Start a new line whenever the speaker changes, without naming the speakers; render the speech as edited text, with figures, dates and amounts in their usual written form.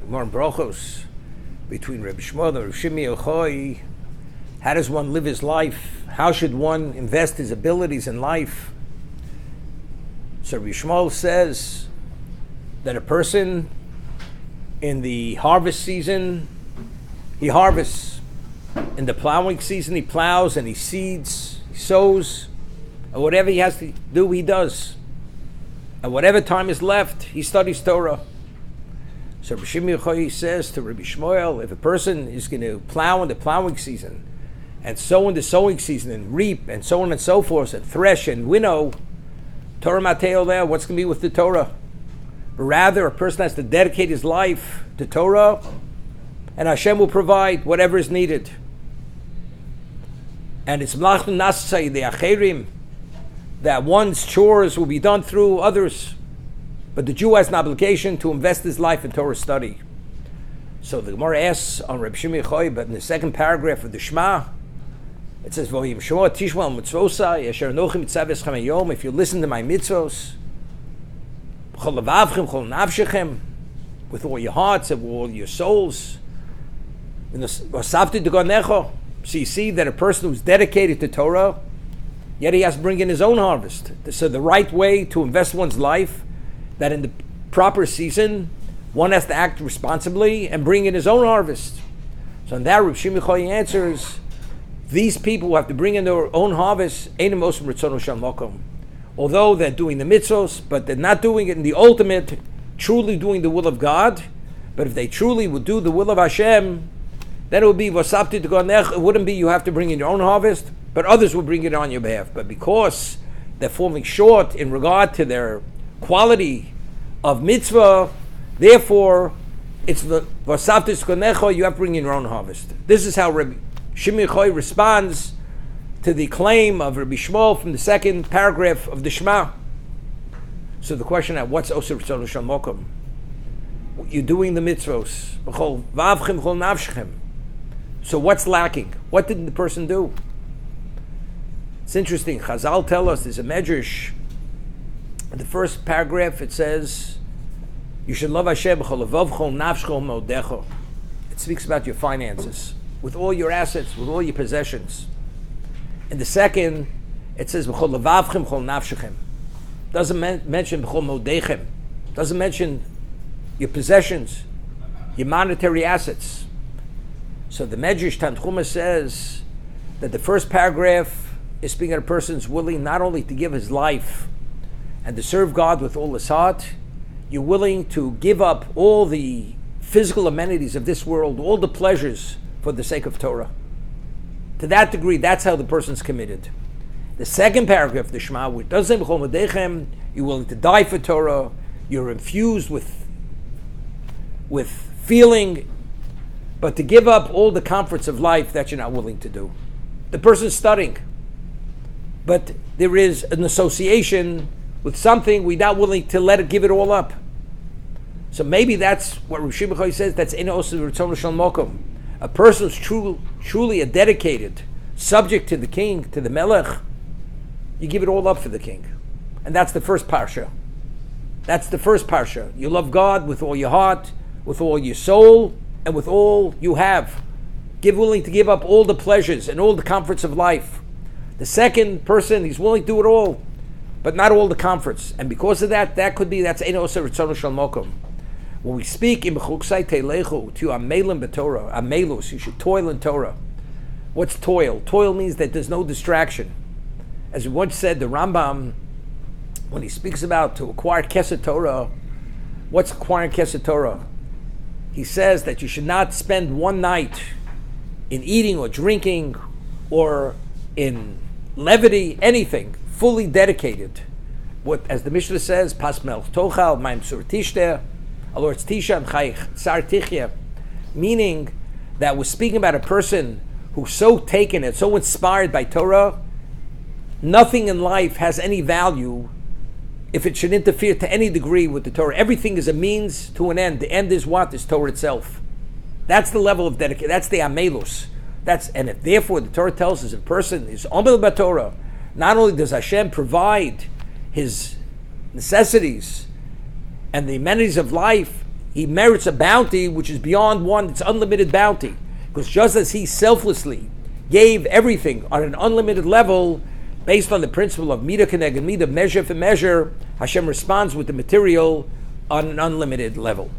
Gemara in Brachos, between Rabbi Shmuel and Rabbi Shimi Yochai. How does one live his life? How should one invest his abilities in life? So Rabbi Shmuel says that a person in the harvest season, he harvests. In the plowing season, he plows and he seeds, he sows, and whatever he has to do, he does. And whatever time is left, he studies Torah. So Rabbi Shimi Yochai says to Rabbi Shmuel, if a person is going to plow in the plowing season, and sow in the sowing season, and reap, and so on and so forth, and thresh and winnow, Torah Mateo there, what's going to be with the Torah? But rather, a person has to dedicate his life to Torah, and Hashem will provide whatever is needed. And it's Mlachnu Nasai, the Acherim, that one's chores will be done through others. But the Jew has an obligation to invest his life in Torah study. So the Gemara asks on Rabbi Shimi Yochai, but in the second paragraph of the Shema, it says, "V'yim Shema tishma mitzvosai asher anochi mitzav eschem hayom." If you listen to my mitzvos, b'chol levavchem, b'chol nafshechem, with all your hearts and all your souls, v'asavti d'gonecho. So you see that a person who's dedicated to Torah, yet he has to bring in his own harvest. So the right way to invest one's life, that in the proper season, one has to act responsibly and bring in his own harvest. So in that, Rabbi Shimi Yochai answers, these people who have to bring in their own harvest, although they're doing the mitzvos, but they're not doing it in the ultimate, truly doing the will of God. But if they truly would do the will of Hashem, then it would be vasapti to gonech. It wouldn't be you have to bring in your own harvest, but others will bring it on your behalf. But because they're falling short in regard to their quality of mitzvah, therefore it's vasapti to gonecho. You have to bring in your own harvest. This is how Rabbi Shimi Yochai responds to the claim of Rabbi Shmuel from the second paragraph of the Shema. So the question is, what's Osir Tzonu Shal Mokum? You're doing the mitzvos. B'chol vavchem, b'chol nafshechem. So what's lacking? What did the person do? It's interesting. Chazal tell us there's a medrash. In the first paragraph it says, you should love Hashem b'chol levav, b'chol nafshechol me'odecho. It speaks about your finances, with all your assets, with all your possessions. In the second, it says b'chol levavchem, b'chol nafshechem. Doesn't mention b'chol me'odechem. Doesn't mention your possessions, your monetary assets. So the Medrash Tanchuma says that the first paragraph is speaking of a person's willing not only to give his life and to serve God with all his heart, you're willing to give up all the physical amenities of this world, all the pleasures for the sake of Torah. To that degree, that's how the person's committed. The second paragraph of the Shema, which does say b'chol medechem, you're willing to die for Torah, you're infused with feeling, but to give up all the comforts of life that you're not willing to do. The person's studying, but there is an association with something we're not willing to give it all up. So maybe that's what Rav Shimi Yochai says, that's in Osir Tzonu Shal Mokum. A person who's truly a dedicated, subject to the king, to the melech, you give it all up for the king. And that's the first parsha. That's the first parsha. You love God with all your heart, with all your soul, and with all you have. Willing to give up all the pleasures and all the comforts of life. The second person, he's willing to do it all, but not all the comforts. And because of that, that's Ein Osir Tzonu Shal Mokum. When we speak in Bechuksai Teilechu to Amelim b'Torah, Amelus, you should toil in Torah. What's toil? Toil means that there's no distraction. As we once said, the Rambam, when he speaks about to acquire Kesed Torah, what's acquiring Kesed Torah? He says that you should not spend one night in eating or drinking or in levity, anything, fully dedicated. What, as the Mishnah says, Pas Melch Tochal, Maim Sur Tishteh, Alor Tisha and Chayich Tsar Tichya, meaning that we're speaking about a person who's so taken and so inspired by Torah, nothing in life has any value if it should interfere to any degree with the Torah. Everything is a means to an end. The end is what? Is Torah itself. That's the level of dedication. That's the amelus. And if therefore the Torah tells us a person is omel b'Torah, not only does Hashem provide his necessities and the amenities of life, he merits a bounty which is beyond one, it's unlimited bounty. Because just as he selflessly gave everything on an unlimited level, based on the principle of midah keneged midah, measure for measure, Hashem responds with the material on an unlimited level.